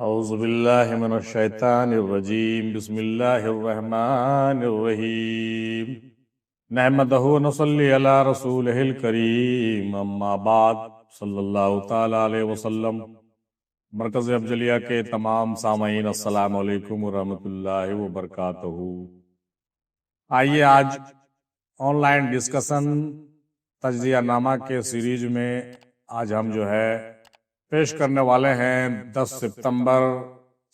اعوذ باللہ من الشیطان الرجیم بسم اللہ الرحمن الرحیم نحمدہ ونصلی علی رسولہ الکریم اما بعد صلی اللہ تعالی علیہ وسلم۔ مرکز افضلیہ کے تمام سامعین السلام علیکم ورحمۃ اللہ وبرکاتہ۔ آئیے آج آن لائن ڈسکشن تجزیہ نامہ کے سیریز میں آج ہم پیش کرنے والے ہیں 10 ستمبر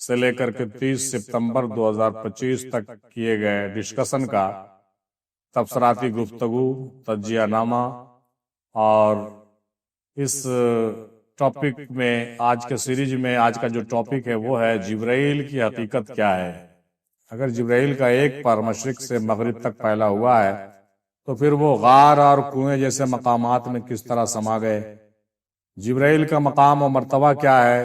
سے لے کر کے 30 ستمبر 2025 تک کیے گئے ڈسکشن کا تبصراتی گفتگو تجزیہ نامہ، اور اس ٹاپک میں آج کے سیریز میں آج کا جو ٹاپک ہے وہ ہے جبرائیل کی حقیقت کیا ہے۔ اگر جبرائیل کا ایک پر مشرق سے مغرب تک پھیلا ہوا ہے تو پھر وہ غار اور کنویں جیسے مقامات میں کس طرح سما گئے؟ جبرائیل کا مقام و مرتبہ کیا ہے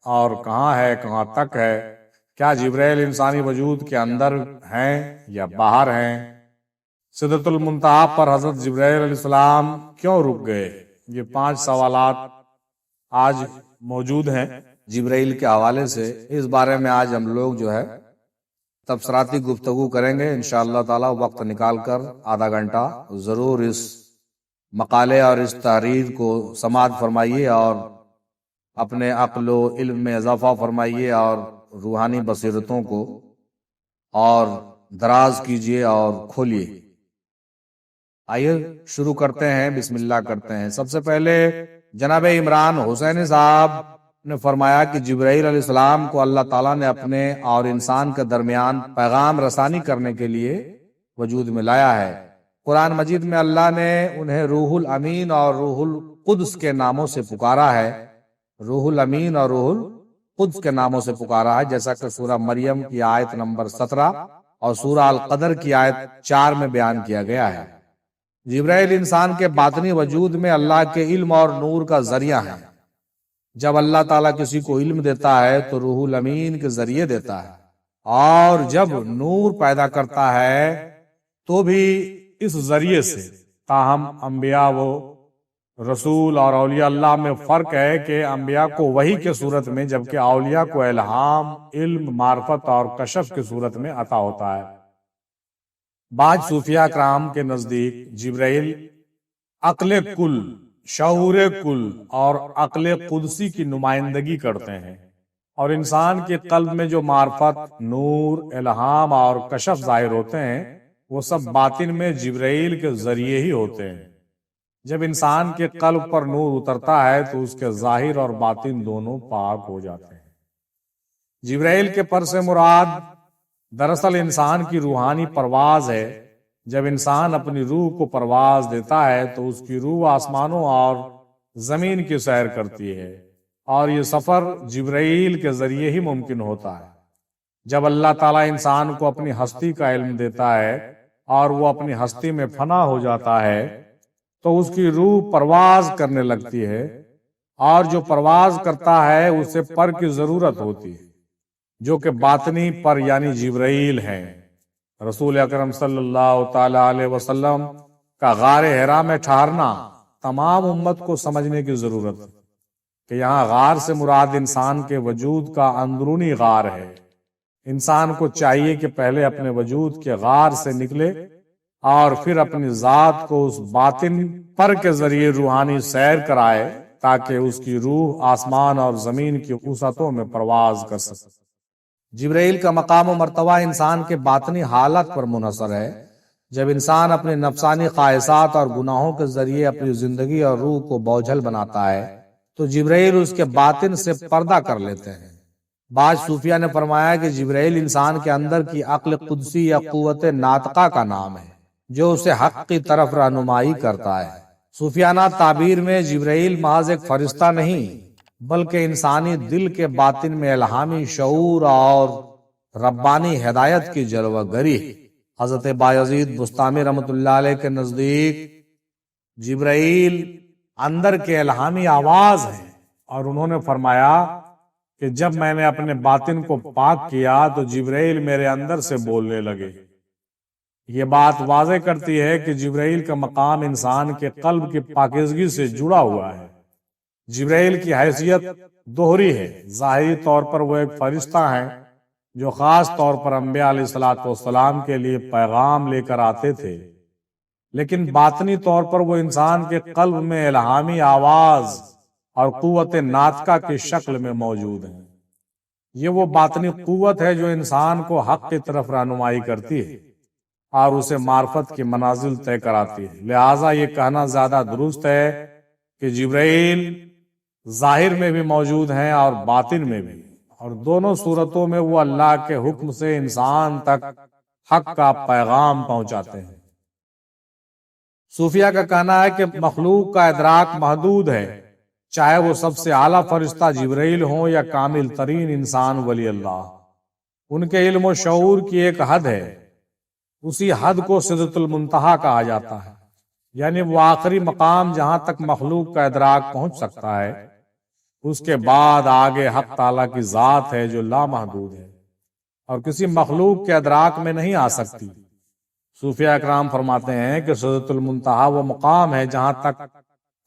اور کہاں ہے، کہاں تک ہے؟ کیا جبرائیل انسانی وجود کے اندر ہیں یا باہر ہیں؟ سدرۃ المنتہا پر حضرت جبرائیل علیہ السلام کیوں رک گئے؟ یہ 5 سوالات آج موجود ہیں جبرائیل کے حوالے سے۔ اس بارے میں آج ہم لوگ تبصراتی گفتگو کریں گے انشاءاللہ تعالی۔ وقت نکال کر آدھا گھنٹہ ضرور اس مقالے اور اس تحریر کو سماعت فرمائیے اور اپنے عقل و علم میں اضافہ فرمائیے اور روحانی بصیرتوں کو اور دراز کیجیے اور کھولیے۔ آئیے شروع کرتے ہیں، بسم اللہ کرتے ہیں۔ سب سے پہلے جناب عمران حسین صاحب نے فرمایا کہ جبرائیل علیہ السلام کو اللہ تعالیٰ نے اپنے اور انسان کے درمیان پیغام رسانی کرنے کے لیے وجود میں لایا ہے۔ قرآن مجید میں اللہ نے انہیں روح الامین اور روح القدس کے ناموں سے پکارا ہے۔ روح الامین اور روح القدس کے ناموں سے پکارا ہے، جیسا کہ سورہ مریم کی آیت نمبر 17 اور سورہ القدر کی آیت 4 میں بیان کیا گیا ہے۔ جبرائیل انسان کے باطنی وجود میں اللہ کے علم اور نور کا ذریعہ ہے۔ جب اللہ تعالیٰ کسی کو علم دیتا ہے تو روح الامین کے ذریعے دیتا ہے، اور جب نور پیدا کرتا ہے تو بھی اس ذریعے سے۔ تاہم انبیاء و رسول اور اولیاء اللہ میں فرق ہے کہ انبیاء کو وحی کے صورت میں، جبکہ اولیاء کو الہام، علم، معرفت اور کشف کی صورت میں عطا ہوتا ہے۔ بعض صوفیاء کرام کے نزدیک جبرائیل عقل کل، شعور کل اور عقل قدسی کی نمائندگی کرتے ہیں، اور انسان کے قلب میں جو معرفت، نور، الہام اور کشف ظاہر ہوتے ہیں وہ سب باطن میں جبرائیل کے ذریعے ہی ہوتے ہیں۔ جب انسان کے قلب پر نور اترتا ہے تو اس کے ظاہر اور باطن دونوں پاک ہو جاتے ہیں۔ جبرائیل کے پر سے مراد دراصل انسان کی روحانی پرواز ہے۔ جب انسان اپنی روح کو پرواز دیتا ہے تو اس کی روح آسمانوں اور زمین کی سیر کرتی ہے، اور یہ سفر جبرائیل کے ذریعے ہی ممکن ہوتا ہے۔ جب اللہ تعالیٰ انسان کو اپنی ہستی کا علم دیتا ہے اور وہ اپنی ہستی میں فنا ہو جاتا ہے تو اس کی روح پرواز کرنے لگتی ہے، اور جو پرواز کرتا ہے اسے پر کی ضرورت ہوتی ہے، جو کہ باطنی پر یعنی جبرائیل ہیں۔ رسول اکرم صلی اللہ تعالی علیہ وسلم کا غار حرا میں ٹھہرنا تمام امت کو سمجھنے کی ضرورت ہے کہ یہاں غار سے مراد انسان کے وجود کا اندرونی غار ہے۔ انسان کو چاہیے کہ پہلے اپنے وجود کے غار سے نکلے اور پھر اپنی ذات کو اس باطن پر کے ذریعے روحانی سیر کرائے، تاکہ اس کی روح آسمان اور زمین کی وسعتوں میں پرواز کر سکے۔ جبرائیل کا مقام و مرتبہ انسان کے باطنی حالت پر منحصر ہے۔ جب انسان اپنے نفسانی خواہشات اور گناہوں کے ذریعے اپنی زندگی اور روح کو بوجھل بناتا ہے تو جبرائیل اس کے باطن سے پردہ کر لیتے ہیں۔ بعض صوفیہ نے فرمایا کہ جبرائیل انسان کے اندر کی عقل قدسی یا قوت ناطقہ کا نام ہے، جو اسے حق کی طرف رہنمائی کرتا ہے۔ صوفیانہ تعبیر میں جبرائیل محض ایک فرشتہ نہیں، بلکہ انسانی دل کے باطن میں الہامی شعور اور ربانی ہدایت کی جلوہ گری۔ حضرت بایزید بستامی رحمۃ اللہ علیہ کے نزدیک جبرائیل اندر کے الہامی آواز ہے، اور انہوں نے فرمایا کہ جب میں نے اپنے باطن کو پاک کیا تو جبرائیل میرے اندر سے بولنے لگے۔ یہ بات واضح کرتی ہے کہ جبرائیل کا مقام انسان کے قلب کی پاکیزگی سے جڑا ہوا ہے۔ جبرائیل کی حیثیت دوہری ہے۔ ظاہری طور پر وہ ایک فرشتہ ہیں جو خاص طور پر انبیاء علیہ الصلوۃ والسلام کے لیے پیغام لے کر آتے تھے، لیکن باطنی طور پر وہ انسان کے قلب میں الہامی آواز اور قوت ناطقہ کی شکل میں موجود ہیں۔ یہ وہ باطنی قوت ہے جو انسان کو حق کی طرف رہنمائی کرتی ہے اور اسے معرفت کی منازل طے کراتی ہے۔ لہٰذا یہ کہنا زیادہ درست ہے کہ جبرائیل ظاہر میں بھی موجود ہیں اور باطن میں بھی، اور دونوں صورتوں میں وہ اللہ کے حکم سے انسان تک حق کا پیغام پہنچاتے ہیں۔ صوفیہ کا کہنا ہے کہ مخلوق کا ادراک محدود ہے، چاہے وہ سب سے اعلیٰ فرشتہ جبرائیل ہوں یا کامل ترین انسان ولی اللہ۔ ان کے علم و شعور کی ایک حد ہے، اسی حد کو سدرۃ المنتہا کہا جاتا ہے، یعنی وہ آخری مقام جہاں تک مخلوق کا ادراک پہنچ سکتا ہے۔ اس کے بعد آگے حق تعالیٰ کی ذات ہے جو لامحدود ہے اور کسی مخلوق کے ادراک میں نہیں آ سکتی۔ صوفیہ اکرام فرماتے ہیں کہ سدرۃ المنتہا وہ مقام ہے جہاں تک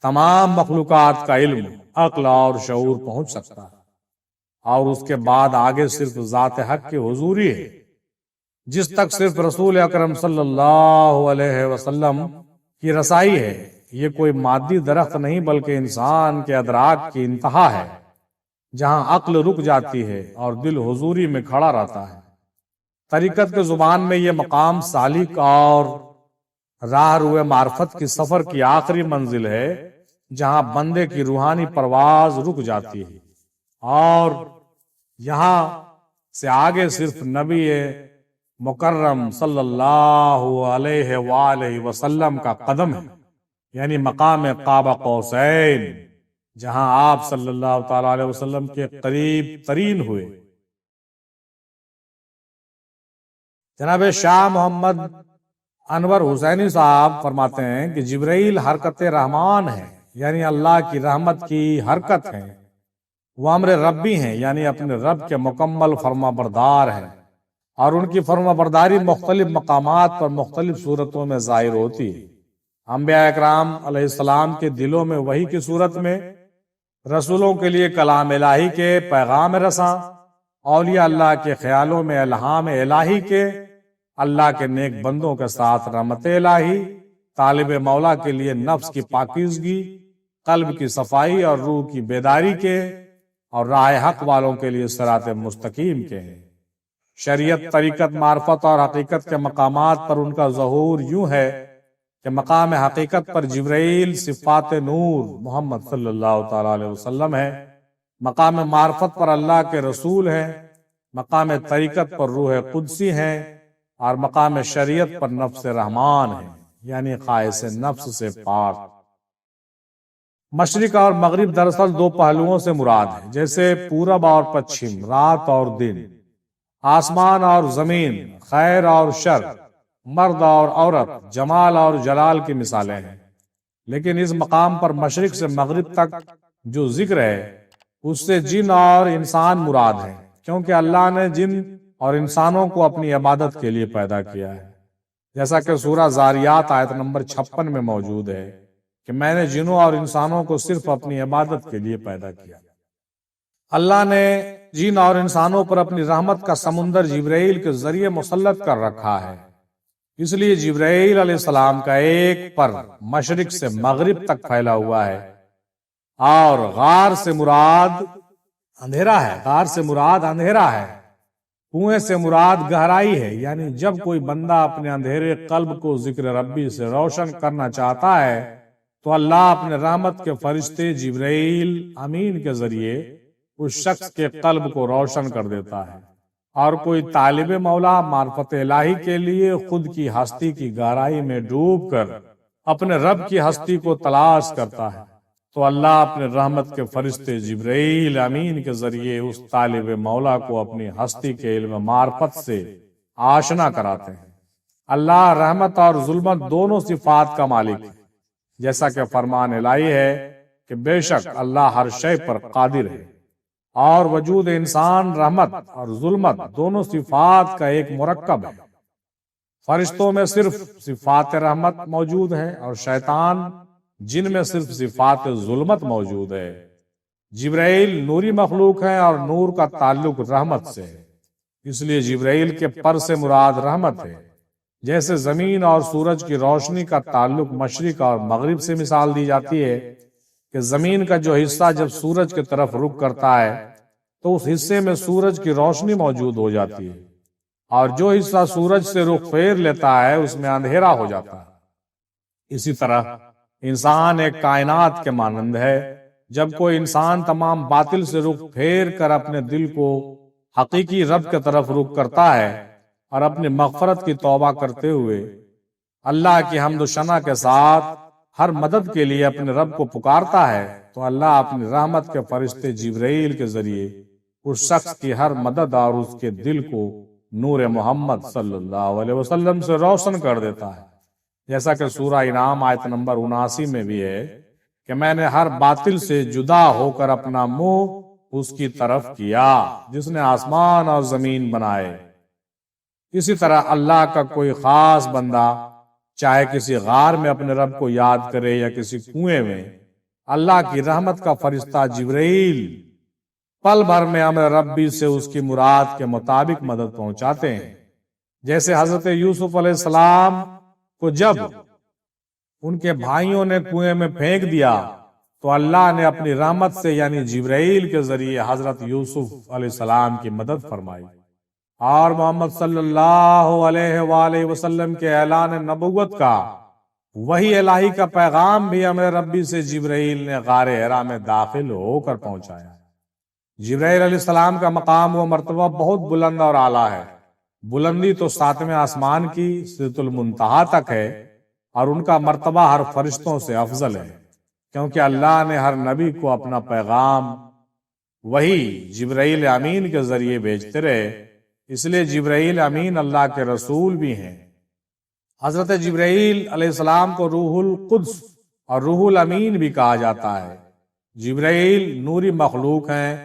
تمام مخلوقات کا علم، عقل اور شعور پہنچ سکتا ہے، اور اس کے بعد آگے صرف ذات حق کی حضوری ہے، جس تک صرف رسول اکرم صلی اللہ علیہ وسلم کی رسائی ہے۔ یہ کوئی مادی درخت نہیں بلکہ انسان کے ادراک کی انتہا ہے، جہاں عقل رک جاتی ہے اور دل حضوری میں کھڑا رہتا ہے۔ طریقت کے زبان میں یہ مقام سالک اور راہ روئے معرفت کی سفر کی آخری منزل ہے، جہاں بندے کی روحانی پرواز رک جاتی ہے اور یہاں سے آگے صرف نبی مکرم صلی اللہ علیہ وآلہ وسلم کا قدم ہے، یعنی مقام قاب قوسین، جہاں آپ صلی اللہ تعالی علیہ وسلم کے قریب ترین ہوئے۔ جناب شاہ محمد انور حسینی صاحب فرماتے ہیں کہ جبرائیل حرکت رحمان ہے، یعنی اللہ کی رحمت کی حرکت ہے۔ وہ امر ربی ہیں، یعنی اپنے رب کے مکمل فرما بردار ہیں، اور ان کی فرما برداری مختلف مقامات پر مختلف صورتوں میں ظاہر ہوتی ہے۔ انبیاء اکرام علیہ السلام کے دلوں میں وحی کی صورت میں، رسولوں کے لیے کلام الہی کے پیغام رساں، اولیاء اللہ کے خیالوں میں الہام الہی کے، اللہ کے نیک بندوں کے ساتھ رحمت الہی، طالب مولا کے لیے نفس کی پاکیزگی، قلب کی صفائی اور روح کی بیداری کے، اور راہ حق والوں کے لیے صراط مستقیم کے ہیں۔ شریعت، طریقت، معرفت اور حقیقت کے مقامات پر ان کا ظہور یوں ہے کہ مقام حقیقت پر جبرائیل صفات نور محمد صلی اللہ تعالی علیہ وسلم ہے، مقام معرفت پر اللہ کے رسول ہیں، مقام طریقت پر روح قدسی ہیں، اور مقام شریعت پر نفس رحمان ہے، یعنی خواہش نفس سے پاک۔ مشرق اور مغرب دراصل دو پہلوؤں سے مراد ہے، جیسے پورب اور پچھم، رات اور دن، آسمان اور زمین، خیر اور شر، مرد اور عورت، جمال اور جلال کی مثالیں ہیں۔ لیکن اس مقام پر مشرق سے مغرب تک جو ذکر ہے، اس سے جن اور انسان مراد ہیں، کیونکہ اللہ نے جن اور انسانوں کو اپنی عبادت کے لیے پیدا کیا ہے، جیسا کہ سورہ زاریات آیت نمبر 56 میں موجود ہے کہ میں نے جنوں اور انسانوں کو صرف اپنی عبادت کے لیے پیدا کیا۔ اللہ نے جن اور انسانوں پر اپنی رحمت کا سمندر جبرائیل کے ذریعے مسلط کر رکھا ہے، اس لیے جبرائیل علیہ السلام کا ایک پر مشرق سے مغرب تک پھیلا ہوا ہے، اور غار سے مراد اندھیرا ہے، غار سے مراد اندھیرا ہے، کنویں سے مراد گہرائی ہے، یعنی جب کوئی بندہ اپنے اندھیرے قلب کو ذکر ربی سے روشن کرنا چاہتا ہے تو اللہ اپنے رحمت کے فرشتے جبرائیل امین کے ذریعے اس شخص کے قلب کو روشن کر دیتا ہے، اور کوئی طالب مولا معرفت الہی کے لیے خود کی ہستی کی گہرائی میں ڈوب کر اپنے رب کی ہستی کو تلاش کرتا ہے تو اللہ اپنے رحمت کے فرشتے جبرائیل امین کے ذریعے اس طالب مولا کو اپنی ہستی کے علم معرفت سے آشنا کراتے ہیں۔ اللہ رحمت اور ظلمت دونوں صفات کا مالک ہے، جیسا کہ فرمان الہی ہے کہ بے شک اللہ ہر شے پر قادر ہے، اور وجود انسان رحمت اور ظلمت دونوں صفات کا ایک مرکب ہے۔ فرشتوں میں صرف صفات رحمت موجود ہیں اور شیطان جن میں صرف صفات ظلمت موجود ہے۔ جبرائیل نوری مخلوق ہیں اور نور کا تعلق رحمت سے ہے، اس لیے جبرائیل کے پر سے مراد رحمت ہے۔ جیسے زمین اور سورج کی روشنی کا تعلق مشرق اور مغرب سے مثال دی جاتی ہے کہ زمین کا جو حصہ جب سورج کی طرف رخ کرتا ہے تو اس حصے میں سورج کی روشنی موجود ہو جاتی ہے، اور جو حصہ سورج سے رخ پھیر لیتا ہے اس میں اندھیرا ہو جاتا ہے۔ اسی طرح انسان ایک کائنات کے مانند ہے۔ جب کوئی انسان تمام باطل سے رخ پھیر کر اپنے دل کو حقیقی رب کی طرف رخ کرتا ہے اور اپنی مغفرت کی توبہ کرتے ہوئے اللہ کی حمد و ثنا کے ساتھ ہر مدد کے لیے اپنے رب کو پکارتا ہے، تو اللہ اپنی رحمت کے فرشتے جبرائیل کے ذریعے اس شخص کی ہر مدد اور اس کے دل کو نور محمد صلی اللہ علیہ وسلم سے روشن کر دیتا ہے، جیسا کہ سورہ انعام آیت نمبر 79 میں بھی ہے کہ میں نے ہر باطل سے جدا ہو کر اپنا منہ اس کی طرف کیا جس نے آسمان اور زمین بنائے۔ اسی طرح اللہ کا کوئی خاص بندہ چاہے کسی غار میں اپنے رب کو یاد کرے یا کسی کنویں میں، اللہ کی رحمت کا فرشتہ جبرائیل پل بھر میں امر ربی سے اس کی مراد کے مطابق مدد پہنچاتے ہیں۔ جیسے حضرت یوسف علیہ السلام کو جب ان کے بھائیوں نے کنویں میں پھینک دیا تو اللہ نے اپنی رحمت سے یعنی جبرائیل کے ذریعے حضرت یوسف علیہ السلام کی مدد فرمائی، اور محمد صلی اللہ علیہ وآلہ وسلم کے اعلان نبوت کا وحی الہی کا پیغام بھی امر ربی سے جبرائیل نے غار حرا میں داخل ہو کر پہنچایا۔ جبرائیل علیہ السلام کا مقام و مرتبہ بہت بلند اور اعلیٰ ہے۔ بلندی تو 7ویں آسمان کی سدرۃ المنتہا تک ہے، اور ان کا مرتبہ ہر فرشتوں سے افضل ہے، کیونکہ اللہ نے ہر نبی کو اپنا پیغام وہی جبرائیل امین کے ذریعے بھیجتے رہے، اس لیے جبرائیل امین اللہ کے رسول بھی ہیں۔ حضرت جبرائیل علیہ السلام کو روح القدس اور روح الامین بھی کہا جاتا ہے۔ جبرائیل نوری مخلوق ہیں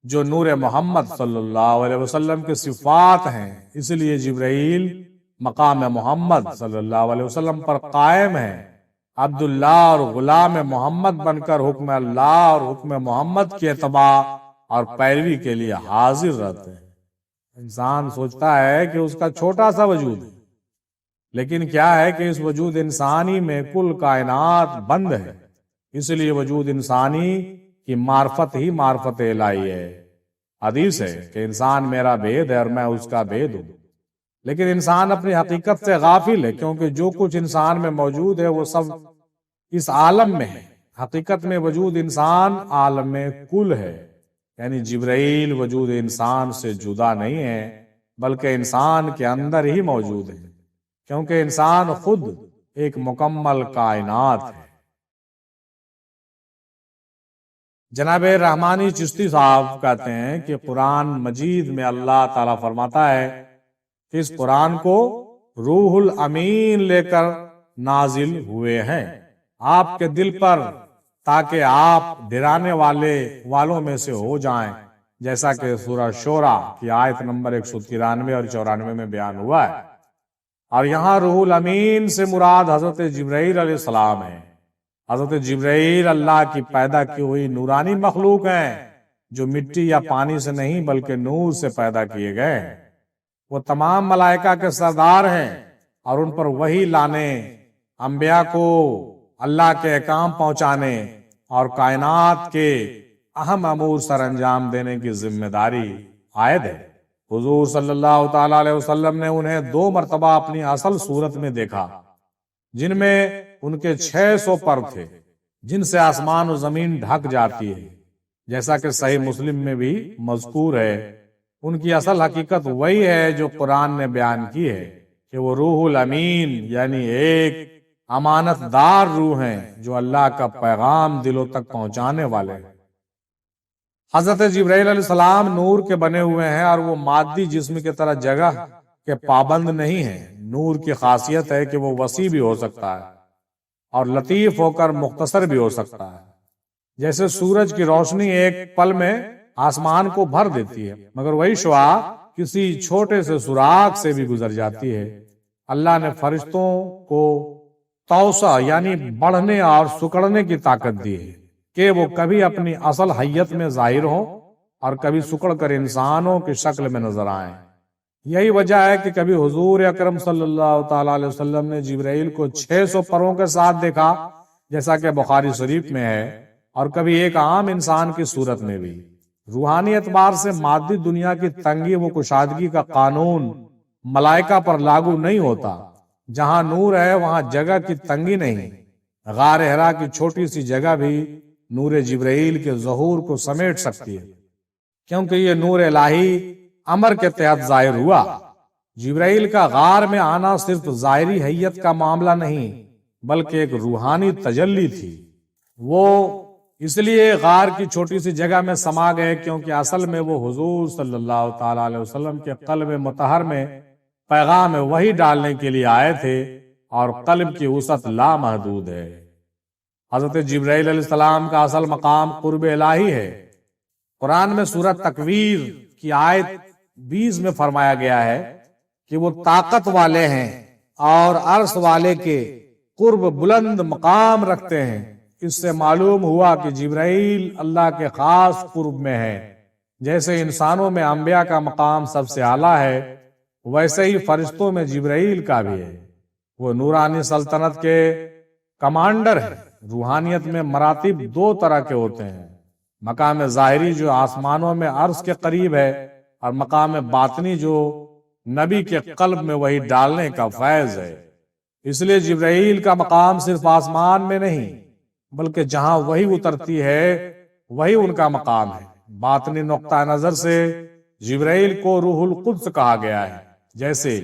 جو نور محمد صلی اللہ علیہ وسلم کے صفات ہیں، اس لیے جبرائیل مقام محمد صلی اللہ علیہ وسلم پر قائم ہے، عبداللہ اور غلام محمد بن کر حکم اللہ اور حکم محمد کی اتباع اور پیروی کے لیے حاضر رہتے ہیں۔ انسان سوچتا ہے کہ اس کا چھوٹا سا وجود ہے، لیکن کیا ہے کہ اس وجود انسانی میں کل کائنات بند ہے، اس لیے وجود انسانی کی معرفت ہی معرفت الہی ہے۔ حدیث ہے کہ انسان میرا بید ہے اور میں اس کا بید ہوں، لیکن انسان اپنی حقیقت سے غافل ہے، کیونکہ جو کچھ انسان میں موجود ہے وہ سب اس عالم میں ہے۔ حقیقت میں وجود انسان عالم میں کل ہے، یعنی جبرائیل وجود انسان سے جدا نہیں ہے بلکہ انسان کے اندر ہی موجود ہے، کیونکہ انسان خود ایک مکمل کائنات ہے۔ جناب رحمانی چشتی صاحب کہتے ہیں کہ قرآن مجید میں اللہ تعالیٰ فرماتا ہے کہ اس قرآن کو روح الامین لے کر نازل ہوئے ہیں آپ کے دل پر، تاکہ آپ ڈرانے والوں میں سے ہو جائیں، جیسا کہ سورہ شورى کی آیت نمبر 193 اور 94 میں بیان ہوا ہے۔ اور یہاں روح الامین سے مراد حضرت جبرائیل علیہ السلام ہے۔ حضرت جبرائیل اللہ کی پیدا کی ہوئی نورانی مخلوق ہیں جو مٹی یا پانی سے نہیں بلکہ نور سے پیدا کیے گئے ہیں۔ وہ تمام ملائکہ کے سردار ہیں اور ان پر وحی لانے، انبیاء کو اللہ کے احکام پہنچانے اور کائنات کے اہم امور سر انجام دینے کی ذمہ داری عائد ہے۔ حضور صلی اللہ تعالیٰ علیہ وسلم نے انہیں 2 مرتبہ اپنی اصل صورت میں دیکھا، جن میں ان کے 600 پر تھے، جن سے آسمان و زمین ڈھک جاتی ہے، جیسا کہ صحیح مسلم میں بھی مذکور ہے۔ ان کی اصل حقیقت وہی ہے جو قرآن نے بیان کی ہے کہ وہ روح الامین یعنی ایک امانت دار روح ہیں جو اللہ کا پیغام دلوں تک پہنچانے والے ہیں۔ حضرت جبرائیل علیہ السلام نور کے بنے ہوئے ہیں اور وہ مادی جسم کی طرح جگہ کے پابند نہیں ہیں۔ نور کی خاصیت ہے کہ وہ وسیع بھی ہو سکتا ہے اور لطیف ہو کر مختصر بھی ہو سکتا ہے، جیسے سورج کی روشنی ایک پل میں آسمان کو بھر دیتی ہے، مگر وہی شعاع کسی چھوٹے سے سوراخ سے بھی گزر جاتی ہے۔ اللہ نے فرشتوں کو توسع یعنی بڑھنے اور سکڑنے کی طاقت دی ہے، کہ وہ کبھی اپنی اصل حیت میں ظاہر ہوں اور کبھی سکڑ کر انسانوں کی شکل میں نظر آئیں۔ یہی وجہ ہے کہ کبھی حضور اکرم صلی اللہ تعالی علیہ وسلم نے جبرائیل کو 600 پروں کے ساتھ دیکھا، جیسا کہ بخاری شریف میں ہے، اور کبھی ایک عام انسان کی صورت میں بھی۔ روحانی اعتبار سے مادی دنیا کی تنگی و کشادگی کا قانون ملائکہ پر لاگو نہیں ہوتا۔ جہاں نور ہے وہاں جگہ کی تنگی نہیں۔ غار حرا کی چھوٹی سی جگہ بھی نور جبرائیل کے ظہور کو سمیٹ سکتی ہے، کیونکہ یہ نور الہی امر کے تحت ظاہر ہوا۔ جبرائیل کا غار میں آنا صرف ظاہری حیت کا معاملہ نہیں بلکہ ایک روحانی تجلی تھی۔ وہ اس لیے غار کی چھوٹی سی جگہ میں سما گئے کیونکہ اصل میں وہ حضور صلی اللہ تعالی علیہ وسلم کے قلب مطہر میں پیغام وحی ڈالنے کے لیے آئے تھے، اور قلب کی وسعت لامحدود ہے۔ حضرت جبرائیل علیہ السلام کا اصل مقام قرب الہی ہے۔ قرآن میں سورہ تکویر کی آیت 20 میں فرمایا گیا ہے کہ وہ طاقت والے ہیں اور عرش والے کے قرب بلند مقام رکھتے ہیں۔ اس سے معلوم ہوا کہ جبرائیل اللہ کے خاص قرب میں ہے۔ جیسے انسانوں میں انبیاء کا مقام سب سے اعلیٰ ہے، ویسے ہی فرشتوں میں جبرائیل کا بھی ہے۔ وہ نورانی سلطنت کے کمانڈر ہیں۔ روحانیت میں مراتب 2 طرح کے ہوتے ہیں: مقام ظاہری جو آسمانوں میں عرش کے قریب ہے، اور مقام باطنی جو نبی کے قلب میں وحی ڈالنے کا فیض ہے۔ اس لیے جبرائیل کا مقام صرف آسمان میں نہیں بلکہ جہاں وحی اترتی ہے وہی ان کا مقام ہے۔ باطنی نقطہ نظر سے جبرائیل کو روح القدس کہا گیا ہے۔ جیسے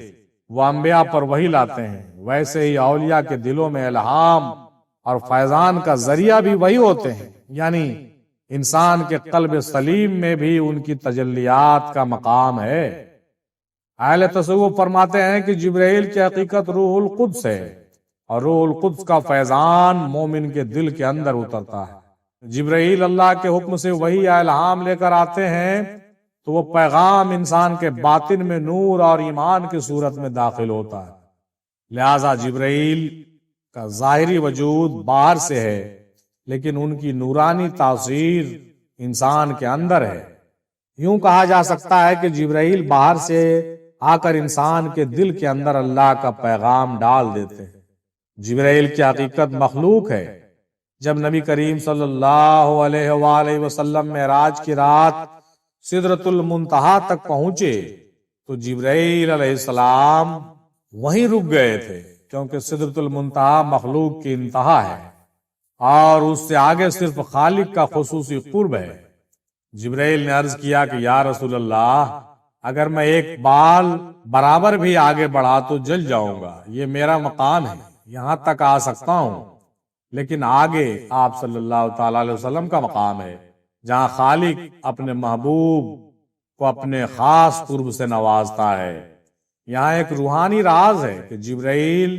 وہ انبیاء پر وحی لاتے ہیں، ویسے ہی اولیاء کے دلوں میں الہام اور فیضان کا ذریعہ بھی وہی ہوتے ہیں، یعنی انسان کے قلب سلیم میں بھی ان کی تجلیات کا مقام ہے۔ اہل تصوف فرماتے ہیں کہ جبرائیل کی حقیقت روح القدس ہے، اور روح القدس کا فیضان مومن کے دل کے اندر اترتا ہے۔ جبرائیل اللہ کے حکم سے وحی یا الہام لے کر آتے ہیں تو وہ پیغام انسان کے باطن میں نور اور ایمان کی صورت میں داخل ہوتا ہے۔ لہذا جبرائیل کا ظاہری وجود باہر سے ہے، لیکن ان کی نورانی تاثیر انسان کے اندر ہے۔ یوں کہا جا سکتا ہے کہ جبرائیل باہر سے آ کر انسان کے دل کے اندر اللہ کا پیغام ڈال دیتے ہیں۔ جبرائیل کی حقیقت مخلوق ہے۔ جب نبی کریم صلی اللہ علیہ وآلہ وسلم معراج کی رات سدرۃ المنتہا تک پہنچے تو جبرائیل علیہ السلام وہیں رک گئے تھے، کیونکہ سدرۃ المنتہا مخلوق کی انتہا ہے اور اس سے آگے صرف خالق کا خصوصی قرب ہے۔ جبرائیل نے عرض کیا کہ یا رسول اللہ، اگر میں ایک بال برابر بھی آگے بڑھا تو جل جاؤں گا، یہ میرا مقام ہے، یہاں تک آ سکتا ہوں، لیکن آگے آپ صلی اللہ تعالی علیہ وسلم کا مقام ہے، جہاں خالق اپنے محبوب کو اپنے خاص قرب سے نوازتا ہے۔ یہاں ایک روحانی راز ہے کہ جبرائیل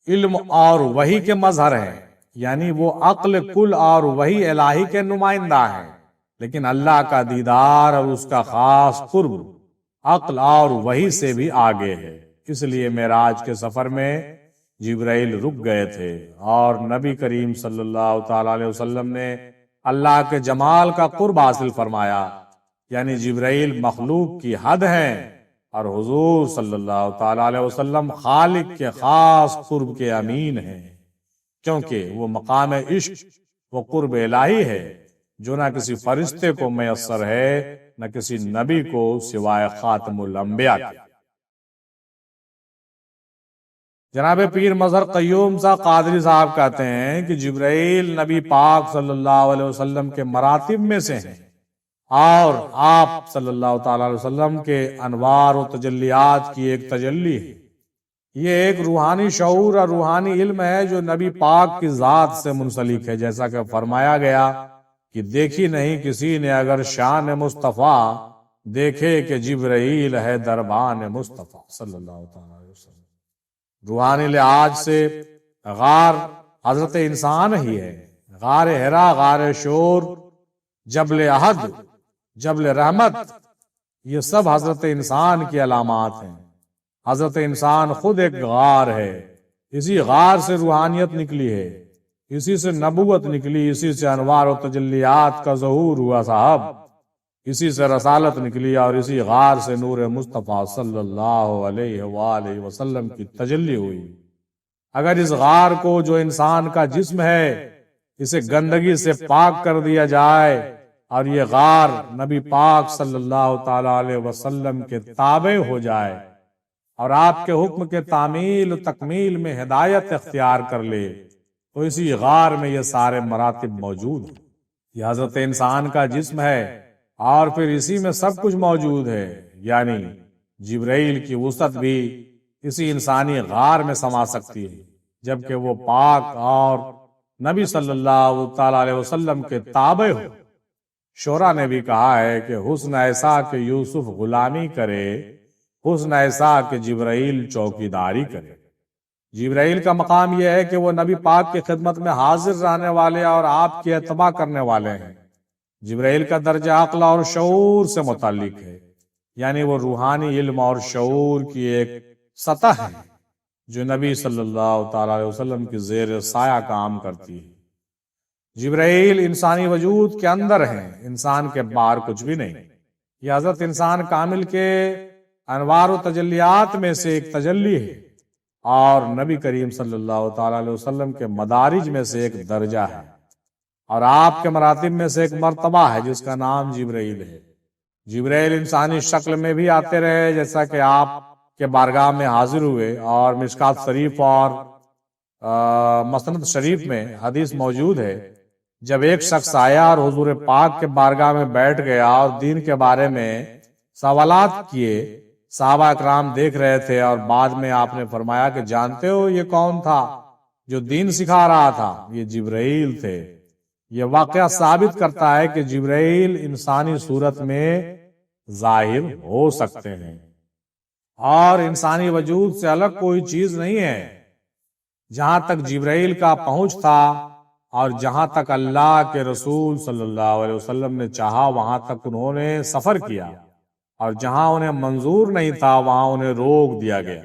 علم اور وحی کے مظہر ہیں، یعنی وہ عقل کل اور وحی الہی کے نمائندہ ہیں، لیکن اللہ کا دیدار اور اس کا خاص قرب عقل اور وحی سے بھی آگے ہے۔ اس لیے معراج کے سفر میں جبرائیل رک گئے تھے اور نبی کریم صلی اللہ تعالی علیہ وسلم نے اللہ کے جمال کا قرب حاصل فرمایا، یعنی جبرائیل مخلوق کی حد ہیں اور حضور صلی اللہ تعالی علیہ وسلم خالق کے خاص قرب کے امین ہیں، کیونکہ وہ مقام عشق و قرب الہی ہے جو نہ کسی فرشتے کو میسر ہے نہ کسی نبی کو سوائے خاتم الانبیاء کے۔ جناب پیر مظہر قیوم صاحب قادری صاحب کہتے ہیں کہ جبرائیل نبی پاک صلی اللہ علیہ وسلم کے مراتب میں سے ہیں اور آپ صلی اللہ تعالی علیہ وسلم کے انوار و تجلیات کی ایک تجلی ہے۔ یہ ایک روحانی شعور اور روحانی علم ہے جو نبی پاک کی ذات سے منسلک ہے، جیسا کہ فرمایا گیا کہ دیکھی نہیں کسی نے اگر شان مصطفیٰ، دیکھے کہ جبرائیل ہے دربان مصطفیٰ صلی اللہ تعالی علیہ وسلم۔ روحانی لحاظ سے غار حضرت انسان ہی ہے۔ غار حرا، غار شور، جبل احد، جبل رحمت، یہ سب حضرت انسان کی علامات ہیں۔ حضرت انسان خود ایک غار ہے، اسی غار سے روحانیت نکلی ہے۔ اسی سے نبوت نکلی، اسی سے انوار و تجلیات کا ظہور ہوا صاحب، اسی سے رسالت نکلی، اور اسی غار سے نور مصطفیٰ صلی اللہ علیہ وآلہ وسلم کی تجلی ہوئی۔ اگر اس غار کو، جو انسان کا جسم ہے، اسے گندگی سے پاک کر دیا جائے اور یہ غار نبی پاک صلی اللہ تعالی علیہ وسلم کے تابع ہو جائے اور آپ کے حکم کے تعمیل و تکمیل میں ہدایت اختیار کر لے، تو اسی غار میں یہ سارے مراتب موجود ہیں۔ یہ حضرت انسان کا جسم ہے اور پھر اسی میں سب کچھ موجود ہے، یعنی جبرائیل کی وسعت بھی اسی انسانی غار میں سما سکتی ہے، جبکہ وہ پاک اور نبی صلی اللہ تعالی علیہ وسلم کے تابع ہو۔ شعراء نے بھی کہا ہے کہ حسن ایسا کہ یوسف غلامی کرے، حسن ایسا کہ جبرائیل چوکیداری کرے۔ جبرائیل کا مقام یہ ہے کہ وہ نبی پاک کی خدمت میں حاضر رہنے والے اور آپ کی اتباع کرنے والے ہیں۔ جبرائیل کا درجہ عقل اور شعور سے متعلق ہے، یعنی وہ روحانی علم اور شعور کی ایک سطح ہے جو نبی صلی اللہ تعالی علیہ وسلم کی زیر سایہ کام کرتی ہے۔ جبرائیل انسانی وجود کے اندر ہے، انسان کے باہر کچھ بھی نہیں۔ یہ حضرت انسان کامل کے انوار و تجلیات میں سے ایک تجلی ہے اور نبی کریم صلی اللہ تعالی علیہ وسلم کے مدارج میں سے ایک درجہ ہے اور آپ کے مراتب میں سے ایک مرتبہ ہے جس کا نام جبرائیل ہے۔ جبرائیل انسانی شکل میں بھی آتے رہے، جیسا کہ آپ کے بارگاہ میں حاضر ہوئے، اور مشکات شریف اور مسند شریف میں حدیث موجود ہے، جب ایک شخص آیا اور حضور پاک کے بارگاہ میں بیٹھ گیا اور دین کے بارے میں سوالات کیے، صحابہ اکرام دیکھ رہے تھے، اور بعد میں آپ نے فرمایا کہ جانتے ہو یہ کون تھا جو دین سکھا رہا تھا؟ یہ جبرائیل تھے۔ یہ واقعہ ثابت کرتا ہے کہ جبرائیل انسانی صورت میں ظاہر ہو سکتے ہیں اور انسانی وجود سے الگ کوئی چیز نہیں ہے۔ جہاں تک جبرائیل کا پہنچ تھا اور جہاں تک اللہ کے رسول صلی اللہ علیہ وسلم نے چاہا وہاں تک انہوں نے سفر کیا، اور جہاں انہیں منظور نہیں تھا وہاں انہیں روک دیا گیا۔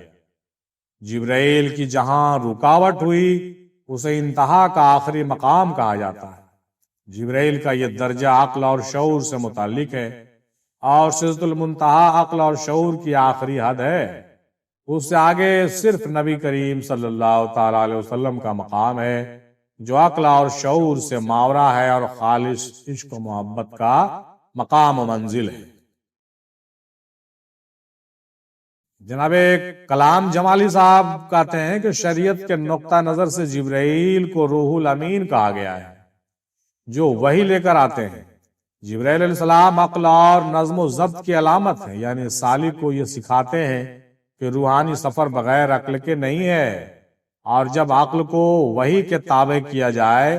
جبرائیل کی جہاں رکاوٹ ہوئی اسے انتہا کا آخری مقام کہا جاتا ہے۔ جبرائیل کا یہ درجہ عقل اور شعور سے متعلق ہے، اور سدرۃ المنتہا عقل اور شعور کی آخری حد ہے۔ اس سے آگے صرف نبی کریم صلی اللہ تعالی علیہ وسلم کا مقام ہے جو عقل اور شعور سے ماورا ہے اور خالص عشق و محبت کا مقام و منزل ہے۔ جناب کلام جمالی صاحب کہتے ہیں کہ شریعت کے نقطہ نظر سے جبرائیل کو روح الامین کہا گیا ہے جو وحی لے کر آتے ہیں۔ جبرائیل علیہ السلام عقل اور نظم و ضبط کی علامت ہے، یعنی سالک کو یہ سکھاتے ہیں کہ روحانی سفر بغیر عقل کے نہیں ہے، اور جب عقل کو وحی کے تابع کیا جائے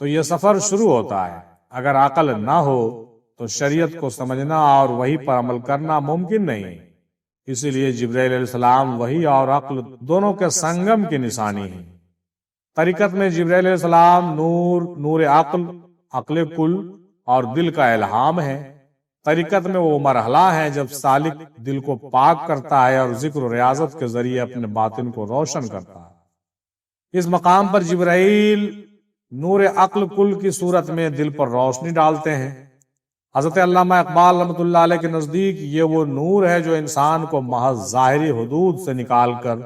تو یہ سفر شروع ہوتا ہے۔ اگر عقل نہ ہو تو شریعت کو سمجھنا اور وحی پر عمل کرنا ممکن نہیں۔ اسی لیے جبرائیل علیہ السلام وحی اور عقل دونوں کے سنگم کی نشانی ہے۔ طریقت میں جبرائیل علیہ السلام نور عقل، عقل کل اور دل کا الہام ہے۔ طریقت میں وہ مرحلہ ہے جب سالک دل کو پاک کرتا ہے اور ذکر و ریاضت کے ذریعے اپنے باطن کو روشن کرتا ہے۔ اس مقام پر جبرائیل نور عقل کل کی صورت میں دل پر روشنی ڈالتے ہیں۔ حضرت علامہ اقبال رحمۃ اللہ علیہ کے نزدیک یہ وہ نور ہے جو انسان کو محض ظاہری حدود سے نکال کر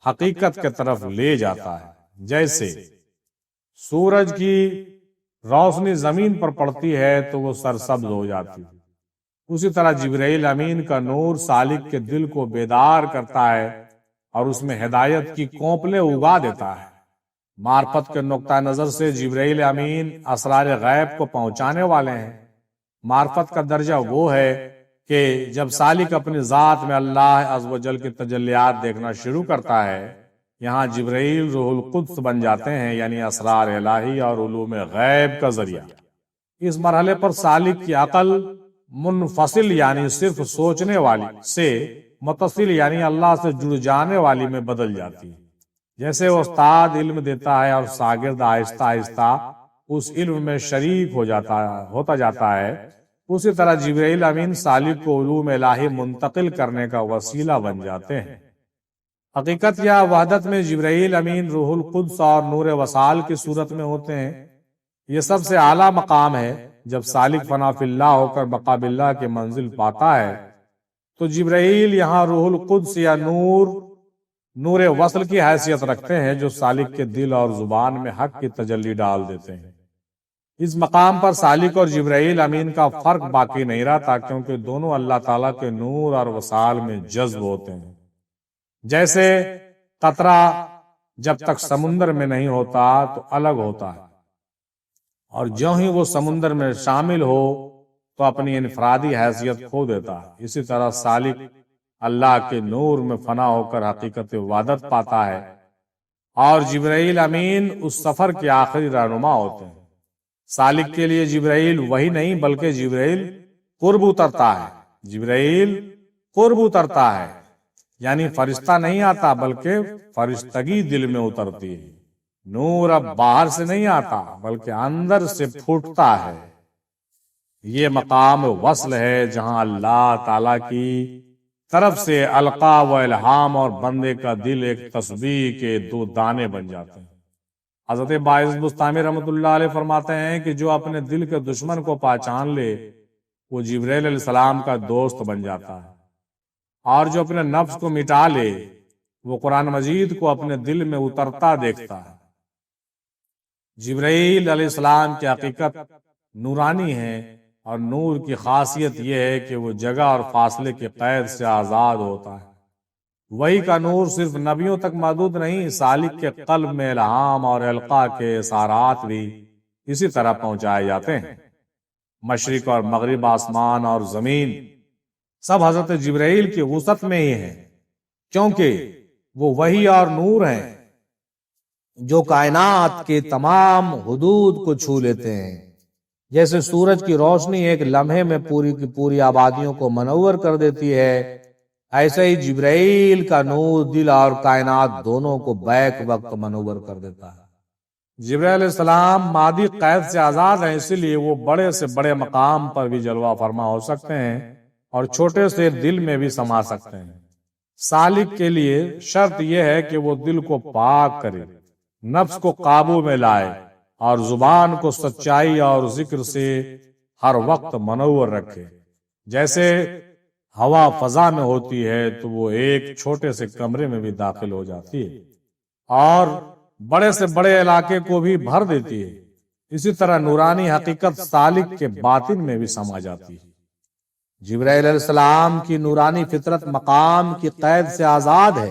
حقیقت کے طرف لے جاتا ہے۔ جیسے سورج کی روشنی زمین پر پڑتی ہے تو وہ سرسبز ہو جاتی ہے، اسی طرح جبرائیل امین کا نور سالک کے دل کو بیدار کرتا ہے اور اس میں ہدایت کی کونپلیں اگا دیتا ہے۔ معرفت کے نقطہ نظر سے جبرائیل امین اسرار غیب کو پہنچانے والے ہیں۔ معرفت کا درجہ وہ ہے کہ جب سالک اپنی ذات میں اللہ عز و جل کی تجلیات دیکھنا شروع کرتا ہے، یہاں جبرائیل روح القدس بن جاتے ہیں، یعنی اسرار الہی اور علوم غیب کا ذریعہ۔ اس مرحلے پر سالک کی عقل منفصل یعنی صرف سوچنے والی سے متصل یعنی اللہ سے جڑ جانے والی میں بدل جاتی ہے۔ جیسے استاد علم دیتا ہے اور شاگرد آہستہ آہستہ اس علم میں شریک ہوتا جاتا ہے، اسی طرح جبرائیل امین سالک کو علوم الہی منتقل کرنے کا وسیلہ بن جاتے ہیں۔ حقیقت یا وحدت میں جبرائیل امین روح القدس اور نور وصال کی صورت میں ہوتے ہیں۔ یہ سب سے اعلیٰ مقام ہے۔ جب سالک فنا فی اللہ ہو کر بقا باللہ کی منزل پاتا ہے تو جبرائیل یہاں روح القدس یا نور وصل کی حیثیت رکھتے ہیں، جو سالک کے دل اور زبان میں حق کی تجلی ڈال دیتے ہیں۔ اس مقام پر سالک اور جبرائیل امین کا فرق باقی نہیں رہتا، کیونکہ دونوں اللہ تعالیٰ کے نور اور وصال میں جذب ہوتے ہیں۔ جیسے قطرہ جب تک سمندر میں نہیں ہوتا تو الگ ہوتا ہے، اور جو ہی وہ سمندر میں شامل ہو تو اپنی انفرادی حیثیت کھو دیتا ہے۔ اسی طرح سالک اللہ کے نور میں فنا ہو کر حقیقت وحدت پاتا ہے، اور جبرائیل امین اس سفر کے آخری رہنما ہوتے ہیں۔ سالک کے لیے جبرائیل وہی نہیں بلکہ جبرائیل قرب اترتا ہے۔ جبرائیل قرب اترتا ہے، یعنی فرشتہ نہیں آتا بلکہ فرشتگی دل میں اترتی ہے۔ نور اب باہر سے نہیں آتا بلکہ اندر سے پھوٹتا ہے۔ یہ مقام وصل ہے جہاں اللہ تعالی کی طرف سے القا و الہام اور بندے کا دل ایک تسبیح کے دو دانے بن جاتے ہیں۔ حضرت باعث بستامی رحمۃ اللہ علیہ فرماتے ہیں کہ جو اپنے دل کے دشمن کو پہچان لے وہ جبرائیل علیہ السلام کا دوست بن جاتا ہے، اور جو اپنے نفس کو مٹا لے وہ قرآن مجید کو اپنے دل میں اترتا دیکھتا ہے۔ جبرائیل علیہ السلام کی حقیقت نورانی ہے، اور نور کی خاصیت یہ ہے کہ وہ جگہ اور فاصلے کے قید سے آزاد ہوتا ہے۔ وحی کا نور صرف نبیوں تک محدود نہیں، سالک کے قلب میں الہام اور القاء کے اثارات بھی اسی طرح پہنچائے جاتے ہیں۔ مشرق اور مغرب، آسمان اور زمین سب حضرت جبرائیل کی وسعت میں ہی ہیں، کیونکہ وہ وحی اور نور ہیں جو کائنات کے تمام حدود کو چھو لیتے ہیں۔ جیسے سورج کی روشنی ایک لمحے میں پوری کی پوری آبادیوں کو منور کر دیتی ہے، ایسے ہی جبرائیل کا نور دل اور کائنات دونوں کو بیک وقت منور کر دیتا ہے۔ جبرائیل علیہ السلام مادی قید سے آزاد ہیں، اسی لیے وہ بڑے سے بڑے مقام پر بھی جلوہ فرما ہو سکتے ہیں اور چھوٹے سے دل میں بھی سما سکتے ہیں۔ سالک کے لیے شرط یہ ہے کہ وہ دل کو پاک کرے، نفس کو قابو میں لائے، اور زبان کو سچائی اور ذکر سے ہر وقت منور رکھے۔ جیسے ہوا فضا میں ہوتی ہے تو وہ ایک چھوٹے سے کمرے میں بھی داخل ہو جاتی ہے اور بڑے سے بڑے علاقے کو بھی بھر دیتی ہے، اسی طرح نورانی حقیقت سالک کے باطن میں بھی سما جاتی ہے۔ جبرائیل علیہ السلام کی نورانی فطرت مقام کی قید سے آزاد ہے۔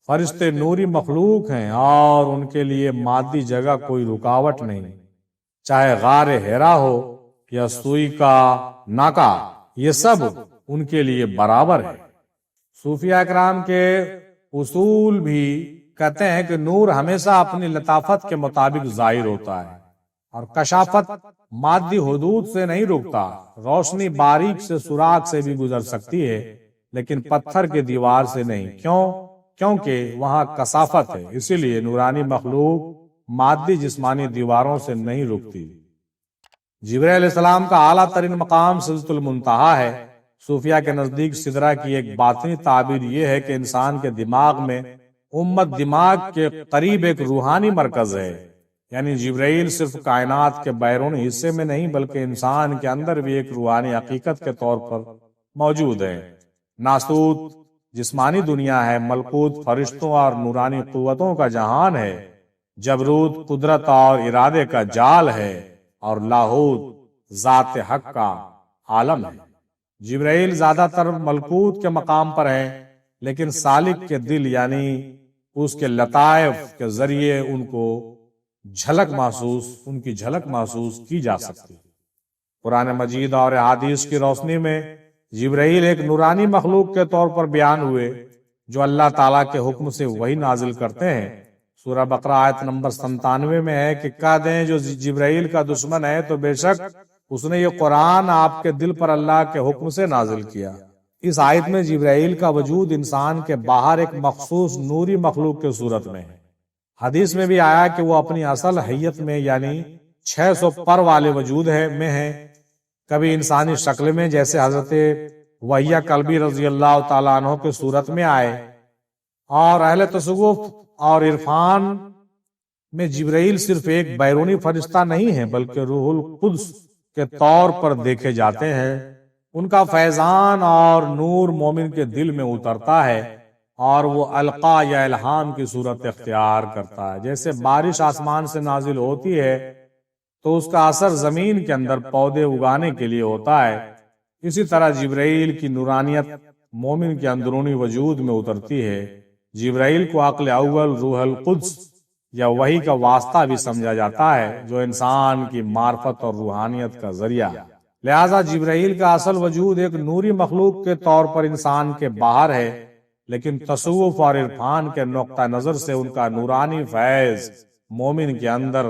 فرشتے نوری مخلوق ہیں اور ان کے لیے مادی جگہ کوئی رکاوٹ نہیں، چاہے غار ہیرا ہو یا سوئی کا ناکا، یہ سب ان کے لیے برابر ہے۔ صوفیہ اکرام کے اصول بھی کہتے ہیں کہ نور ہمیشہ اپنی لطافت کے مطابق ظاہر ہوتا ہے، اور کشافت مادی حدود سے نہیں رکتا۔ روشنی باریک سے سوراخ سے بھی گزر سکتی ہے لیکن پتھر کے دیوار سے نہیں۔ کیونکہ وہاں کثافت ہے، اسی لیے نورانی مخلوق مادی جسمانی دیواروں سے نہیں رکتی۔ جبرائیل علیہ السلام کا اعلیٰ ترین مقام سدرۃ المنتہا ہے۔ صوفیہ کے نزدیک سدرہ کی ایک باطنی تعبیر یہ ہے کہ انسان کے دماغ میں امت دماغ کے قریب ایک روحانی مرکز ہے، یعنی جبرائیل صرف کائنات کے بیرونی حصے میں نہیں بلکہ انسان کے اندر بھی ایک روحانی حقیقت کے طور پر موجود ہے۔ ناسوت جسمانی دنیا ہے، ملکوت فرشتوں اور نورانی قوتوں کا جہان ہے، جبروت قدرت اور ارادے کا جال ہے، اور لاہوت ذات حق کا عالم ہے۔ جبرائیل زیادہ تر ملکوت کے مقام پر ہے، لیکن سالک کے دل یعنی اس کے لطائف کے ذریعے ان کی جھلک محسوس کی جا سکتی ہے۔ قرآن مجید اور احادیث کی روشنی میں جبرائیل ایک نورانی مخلوق کے طور پر بیان ہوئے جو اللہ تعالیٰ کے حکم سے وحی نازل کرتے ہیں۔ سورہ بقرہ آیت نمبر 97 میں ہے کہ کہہ دیں جو جبرائیل کا دشمن ہے تو بے شک اس نے یہ قرآن آپ کے دل پر اللہ کے حکم سے نازل کیا۔ اس آیت میں جبرائیل کا وجود انسان کے باہر ایک مخصوص نوری مخلوق کے صورت میں ہے۔ حدیث میں بھی آیا کہ وہ اپنی اصل حیت میں یعنی 600 پر والے وجود میں ہے، کبھی انسانی شکل میں جیسے حضرت وحیہ کلبی رضی اللہ تعالیٰ عنہ کے صورت میں آئے، اور اہل تصوف اور عرفان میں جبرائیل صرف ایک بیرونی فرشتہ نہیں ہے بلکہ روح القدس کے طور پر دیکھے جاتے ہیں۔ ان کا فیضان اور نور مومن کے دل میں اترتا ہے اور وہ القا یا الہام کی صورت اختیار کرتا ہے۔ جیسے بارش آسمان سے نازل ہوتی ہے تو اس کا اثر زمین کے اندر پودے اگانے کے لیے ہوتا ہے، اسی طرح جبرائیل کی نورانیت مومن کے اندرونی وجود میں اترتی ہے۔ جبرائیل کو عقل اول، روح القدس یا وحی کا واسطہ بھی سمجھا جاتا ہے، جو انسان کی معرفت اور روحانیت کا ذریعہ ہے۔ لہذا جبرائیل کا اصل وجود ایک نوری مخلوق کے طور پر انسان کے باہر ہے، لیکن تصوف اور عرفان کے نقطہ نظر سے ان کا نورانی فیض مومن کے اندر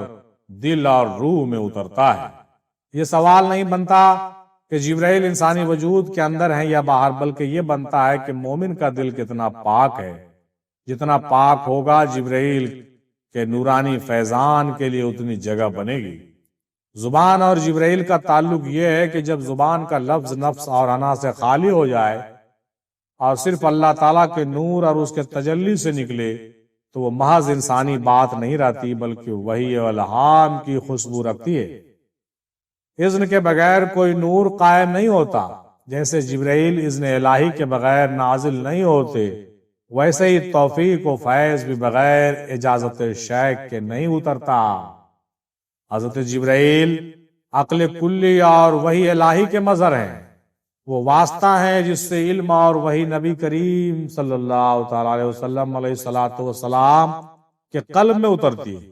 دل اور روح میں اترتا ہے۔ یہ سوال نہیں بنتا کہ جبرائیل انسانی وجود کے اندر ہیں یا باہر، بلکہ یہ بنتا ہے کہ مومن کا دل کتنا پاک ہے۔ جتنا پاک ہوگا جبرائیل کے نورانی فیضان کے لیے اتنی جگہ بنے گی۔ زبان اور جبرائیل کا تعلق یہ ہے کہ جب زبان کا لفظ نفس اور انا سے خالی ہو جائے اور صرف اللہ تعالیٰ کے نور اور اس کے تجلی سے نکلے تو وہ محض انسانی بات نہیں رہتی، بلکہ وحی و الہام کی خوشبو رکھتی ہے۔ اذن کے بغیر کوئی نور قائم نہیں ہوتا۔ جیسے جبرائیل اذن الہی کے بغیر نازل نہیں ہوتے، ویسے ہی توفیق و فیض بھی بغیر اجازت شیخ کے نہیں اترتا۔ حضرت جبرائیل عقل کلی اور وحی الہی کے مظہر ہیں۔ وہ واسطہ ہیں جس سے علم اور وحی نبی کریم صلی اللہ تعالی علیہ وسلم علیہ الصلوۃ والسلام کے قلب میں اترتی ہے۔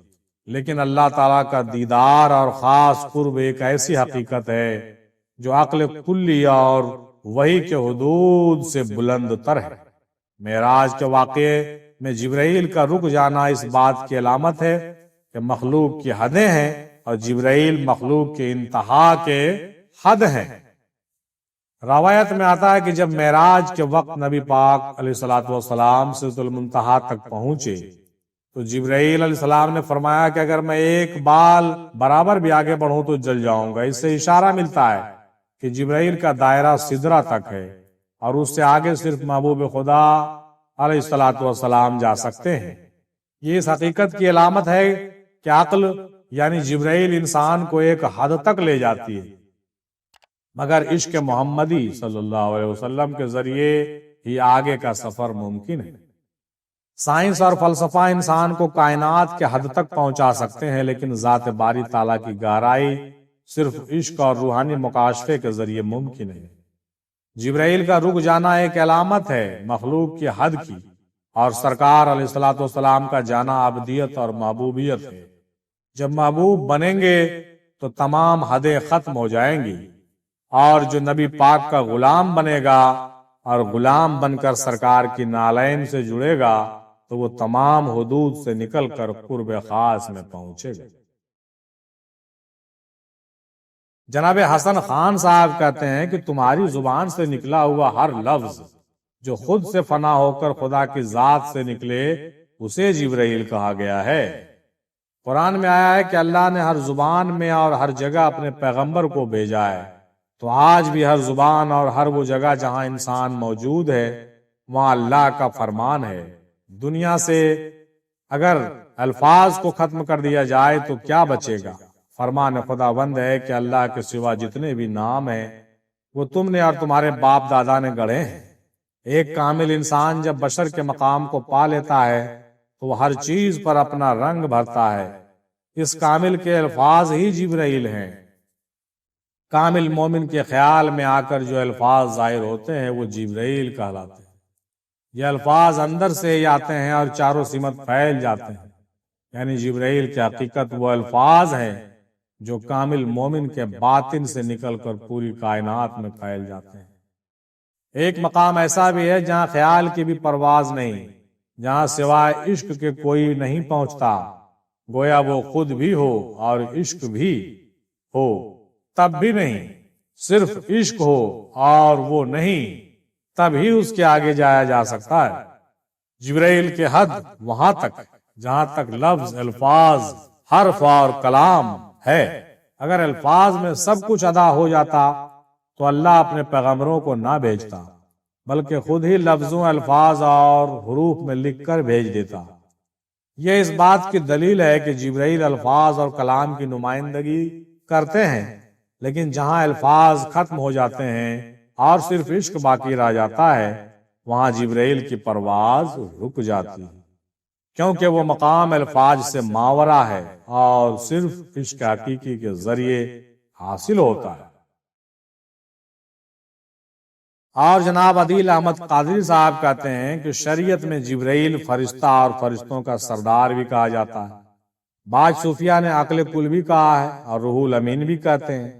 لیکن اللہ تعالیٰ کا دیدار اور خاص قرب ایک ایسی حقیقت ہے جو عقل کلی اور وحی کے حدود سے بلند تر ہے۔ معراج کے واقعے میں جبرائیل کا رک جانا اس بات کی علامت ہے کہ مخلوق کی حدیں ہیں اور جبرائیل مخلوق کے انتہا کے حد ہیں۔ روایت میں آتا ہے کہ جب معراج کے وقت نبی پاک علیہ الصلوۃ والسلام سدرۃ المنتہا تک پہنچے تو جبرائیل علیہ السلام نے فرمایا کہ اگر میں ایک بال برابر بھی آگے بڑھوں تو جل جاؤں گا۔ اس سے اشارہ ملتا ہے کہ جبرائیل کا دائرہ سدرہ تک ہے اور اس سے آگے صرف محبوب خدا علیہ الصلوۃ والسلام جا سکتے ہیں۔ یہ اس حقیقت کی علامت ہے کہ عقل یعنی جبرائیل انسان کو ایک حد تک لے جاتی ہے، مگر عشق محمدی صلی اللہ علیہ وسلم کے ذریعے ہی آگے کا سفر ممکن ہے۔ سائنس اور فلسفہ انسان کو کائنات کے حد تک پہنچا سکتے ہیں، لیکن ذات باری تعالیٰ کی گہرائی صرف عشق اور روحانی مکاشفے کے ذریعے ممکن ہے۔ جبرائیل کا رک جانا ایک علامت ہے مخلوق کی حد کی، اور سرکار علیہ الصلوۃ والسلام کا جانا ابدیت اور محبوبیت ہے۔ جب محبوب بنیں گے تو تمام حدیں ختم ہو جائیں گی، اور جو نبی پاک کا غلام بنے گا اور غلام بن کر سرکار کی نالین سے جڑے گا تو وہ تمام حدود سے نکل کر قرب خاص میں پہنچے گا۔ جناب حسن خان صاحب کہتے ہیں کہ تمہاری زبان سے نکلا ہوا ہر لفظ جو خود سے فنا ہو کر خدا کی ذات سے نکلے اسے جبرائیل کہا گیا ہے۔ قرآن میں آیا ہے کہ اللہ نے ہر زبان میں اور ہر جگہ اپنے پیغمبر کو بھیجا ہے، تو آج بھی ہر زبان اور ہر وہ جگہ جہاں انسان موجود ہے وہاں اللہ کا فرمان ہے۔ دنیا سے اگر الفاظ کو ختم کر دیا جائے تو کیا بچے گا؟ فرمان خداوند ہے کہ اللہ کے سوا جتنے بھی نام ہیں وہ تم نے اور تمہارے باپ دادا نے گڑھے ہیں۔ ایک کامل انسان جب بشر کے مقام کو پا لیتا ہے تو وہ ہر چیز پر اپنا رنگ بھرتا ہے۔ اس کامل کے الفاظ ہی جبرائیل ہیں۔ کامل مومن کے خیال میں آ کر جو الفاظ ظاہر ہوتے ہیں وہ جبرائیل کہلاتے ہیں۔ یہ الفاظ اندر سے ہی آتے ہیں اور چاروں سمت پھیل جاتے ہیں، یعنی جبرائیل کی حقیقت وہ الفاظ ہیں جو کامل مومن کے باطن سے نکل کر پوری کائنات میں پھیل جاتے ہیں۔ ایک مقام ایسا بھی ہے جہاں خیال کی بھی پرواز نہیں، جہاں سوائے عشق کے کوئی نہیں پہنچتا، گویا وہ خود بھی ہو اور عشق بھی ہو تب بھی نہیں، صرف عشق ہو اور وہ نہیں تب ہی اس کے آگے جایا جا سکتا ہے۔ جبرائیل کے حد وہاں تک جہاں تک لفظ، الفاظ، حرف اور کلام ہے۔ اگر الفاظ میں سب کچھ ادا ہو جاتا تو اللہ اپنے پیغمبروں کو نہ بھیجتا، بلکہ خود ہی لفظوں، الفاظ اور حروف میں لکھ کر بھیج دیتا۔ یہ اس بات کی دلیل ہے کہ جبرائیل الفاظ اور کلام کی نمائندگی کرتے ہیں، لیکن جہاں الفاظ ختم ہو جاتے ہیں اور صرف عشق باقی رہ جاتا ہے، وہاں جبرائیل کی پرواز رک جاتی ہے، کیونکہ وہ مقام الفاظ سے ماورا ہے اور صرف عشق حقیقی کے ذریعے حاصل ہوتا ہے۔ اور جناب عدیل احمد قادری صاحب کہتے ہیں کہ شریعت میں جبرائیل فرشتہ اور فرشتوں کا سردار بھی کہا جاتا ہے۔ بعض صوفیہ نے عقل کل بھی کہا ہے اور روح الامین بھی کہتے ہیں۔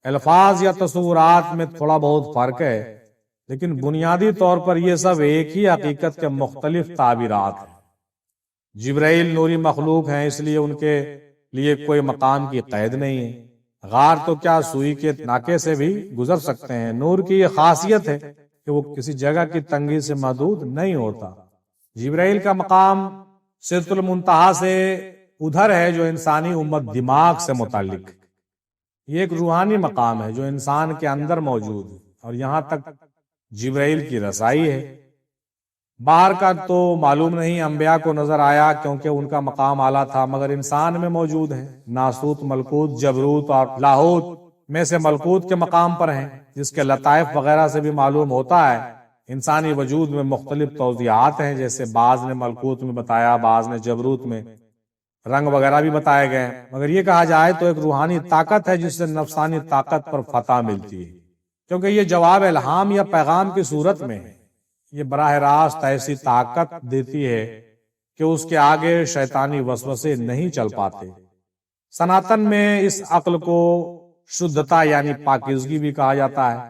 الفاظ یا تصورات میں تھوڑا بہت فرق ہے، لیکن بنیادی طور پر یہ سب ایک ہی حقیقت کے مختلف تعبیرات ہیں۔ جبرائیل نوری مخلوق ہیں، اس لیے ان کے لیے کوئی مقام کی قید نہیں ہے۔ غار تو کیا سوئی کے ناکے سے بھی گزر سکتے ہیں۔ نور کی یہ خاصیت ہے کہ وہ کسی جگہ کی تنگی سے محدود نہیں ہوتا۔ جبرائیل کا مقام سدرۃ المنتہا سے ادھر ہے جو انسانی امت دماغ سے متعلق ہے۔ یہ ایک روحانی مقام ہے جو انسان کے اندر موجود ہے، اور یہاں تک جبرائیل کی رسائی ہے۔ باہر کا تو معلوم نہیں، انبیاء کو نظر آیا کیونکہ ان کا مقام اعلیٰ تھا، مگر انسان میں موجود ہے۔ ناسوت، ملکوت، جبروت اور لاہوت میں سے ملکوت کے مقام پر ہیں، جس کے لطائف وغیرہ سے بھی معلوم ہوتا ہے انسانی وجود میں مختلف توضیحات ہیں، جیسے بعض نے ملکوت میں بتایا، بعض نے جبروت میں، رنگ وغیرہ بھی بتائے گئے۔ مگر یہ کہا جائے تو ایک روحانی طاقت ہے جس سے نفسانی طاقت پر فتح ملتی ہے، کیونکہ یہ جواب الہام یا پیغام کی صورت میں ہے۔ یہ براہ راست ایسی طاقت دیتی ہے کہ اس کے آگے شیطانی وسوسے نہیں چل پاتے۔ سناتن میں اس عقل کو شدھتا یعنی پاکیزگی بھی کہا جاتا ہے۔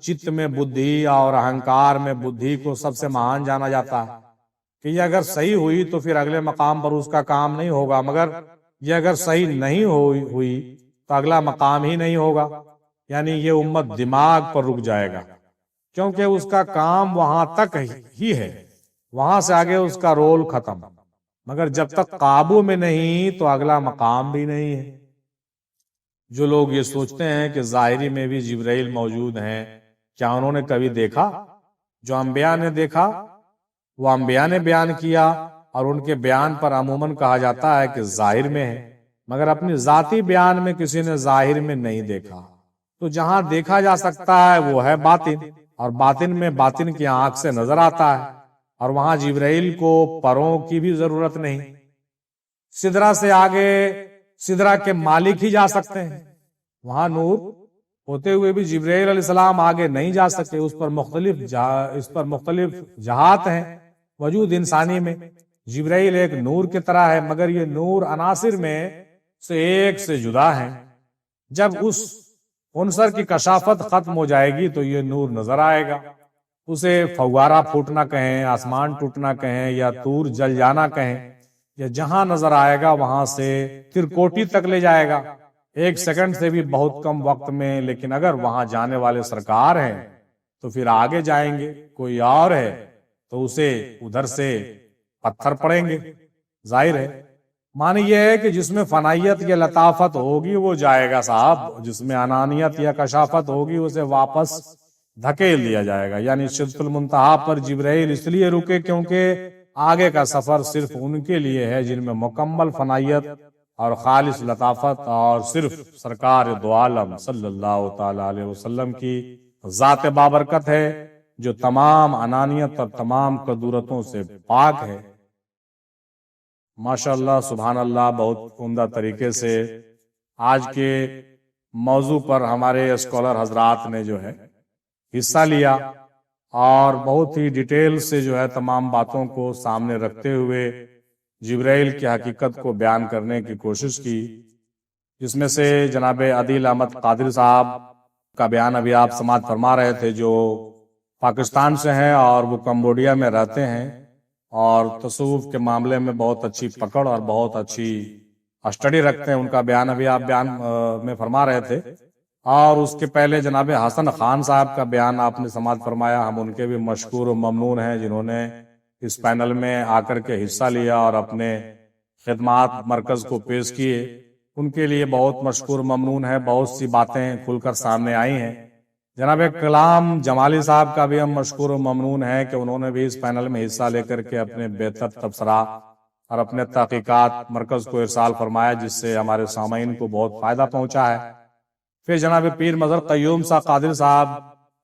چت میں بدھی اور اہنکار میں بدھی کو سب سے مہان جانا جاتا ہے کہ یہ اگر صحیح ہوئی تو پھر اگلے مقام پر اس کا کام نہیں ہوگا، مگر یہ اگر صحیح نہیں ہوئی تو اگلا مقام ہی نہیں ہوگا، یعنی یہ امت دماغ پر رک جائے گا، کیونکہ اس کا کام وہاں تک ہی ہے، وہاں سے آگے اس کا رول ختم۔ مگر جب تک قابو میں نہیں تو اگلا مقام بھی نہیں ہے۔ جو لوگ یہ سوچتے ہیں کہ ظاہری میں بھی جبرائیل موجود ہیں، کیا انہوں نے کبھی دیکھا؟ جو انبیاء نے دیکھا وہ انبیاء نے بیان کیا، اور ان کے بیان پر عموماً کہا جاتا ہے کہ ظاہر میں ہے، مگر اپنی ذاتی بیان میں کسی نے ظاہر میں نہیں دیکھا۔ تو جہاں دیکھا جا سکتا ہے وہ ہے باطن، اور باطن میں باطن کی آنکھ سے نظر آتا ہے، اور وہاں جبرائیل کو پروں کی بھی ضرورت نہیں۔ سدرہ سے آگے سدرہ کے مالک ہی جا سکتے ہیں، وہاں نور ہوتے ہوئے بھی جبرائیل علیہ السلام آگے نہیں جا سکتے۔ اس پر مختلف جہات ہیں وجود انسانی میں۔ جبرائیل ایک نور کی طرح ہے، مگر یہ نور عناصر میں سے ایک سے جدا ہے۔ جب اس عنصر کی کشافت ختم ہو جائے گی تو یہ نور نظر آئے گا۔ اسے فوارہ پھوٹنا کہیں، آسمان ٹوٹنا کہیں، یا تور جل جانا کہیں، یا جہاں نظر آئے گا وہاں سے ترکوٹی تک لے جائے گا، 1 سیکنڈ سے بھی بہت کم وقت میں۔ لیکن اگر وہاں جانے والے سرکار ہیں تو پھر آگے جائیں گے، کوئی اور ہے تو اسے ادھر سے پتھر پڑیں گے۔ ظاہر ہے معنی یہ ہے کہ جس میں فنائیت یا لطافت ہوگی وہ جائے گا صاحب، جس میں انانیت یا کشافت ہوگی اسے واپس دھکیل دیا جائے گا۔ یعنی سدرۃ المنتہا پر جبرائیل اس لیے رکے کیونکہ آگے کا سفر صرف ان کے لیے ہے جن میں مکمل فنائیت اور خالص لطافت اور صرف سرکار دو عالم صلی اللہ تعالی علیہ وسلم کی ذات بابرکت ہے، جو تمام انانیت اور تمام کدورتوں سے پاک ہے۔ ماشاءاللہ، سبحان اللہ، بہت عمدہ طریقے سے آج کے موضوع پر ہمارے اسکالر حضرات نے جو ہے حصہ لیا، اور بہت ہی ڈیٹیل سے جو ہے تمام باتوں کو سامنے رکھتے ہوئے جبرائیل کی حقیقت کو بیان کرنے کی کوشش کی، جس میں سے جناب عدیل احمد قادری صاحب کا بیان ابھی آپ سماعت فرما رہے تھے، جو پاکستان سے ہیں اور وہ کمبوڈیا میں رہتے ہیں، اور تصوف کے معاملے میں بہت اچھی پکڑ اور بہت اچھی اسٹڈی رکھتے ہیں۔ ان کا بیان ابھی آپ بیان میں فرما رہے تھے، اور اس کے پہلے جناب حسن خان صاحب کا بیان آپ نے سماعت فرمایا۔ ہم ان کے بھی مشکور و ممنون ہیں جنہوں نے اس پینل میں آ کر کے حصہ لیا اور اپنے خدمات مرکز کو پیش کیے۔ ان کے لیے بہت مشکور ممنون ہے، بہت سی باتیں کھل کر سامنے آئی ہیں۔ جناب کلام جمالی صاحب کا بھی ہم مشکور و ممنون ہیں کہ انہوں نے بھی اس پینل میں حصہ لے کر کے اپنے بہتر تبصرات اور اپنے تحقیقات مرکز کو ارسال فرمایا، جس سے ہمارے سامعین کو بہت فائدہ پہنچا ہے۔ پھر جناب پیر مظہر قیوم شاہ قادری صاحب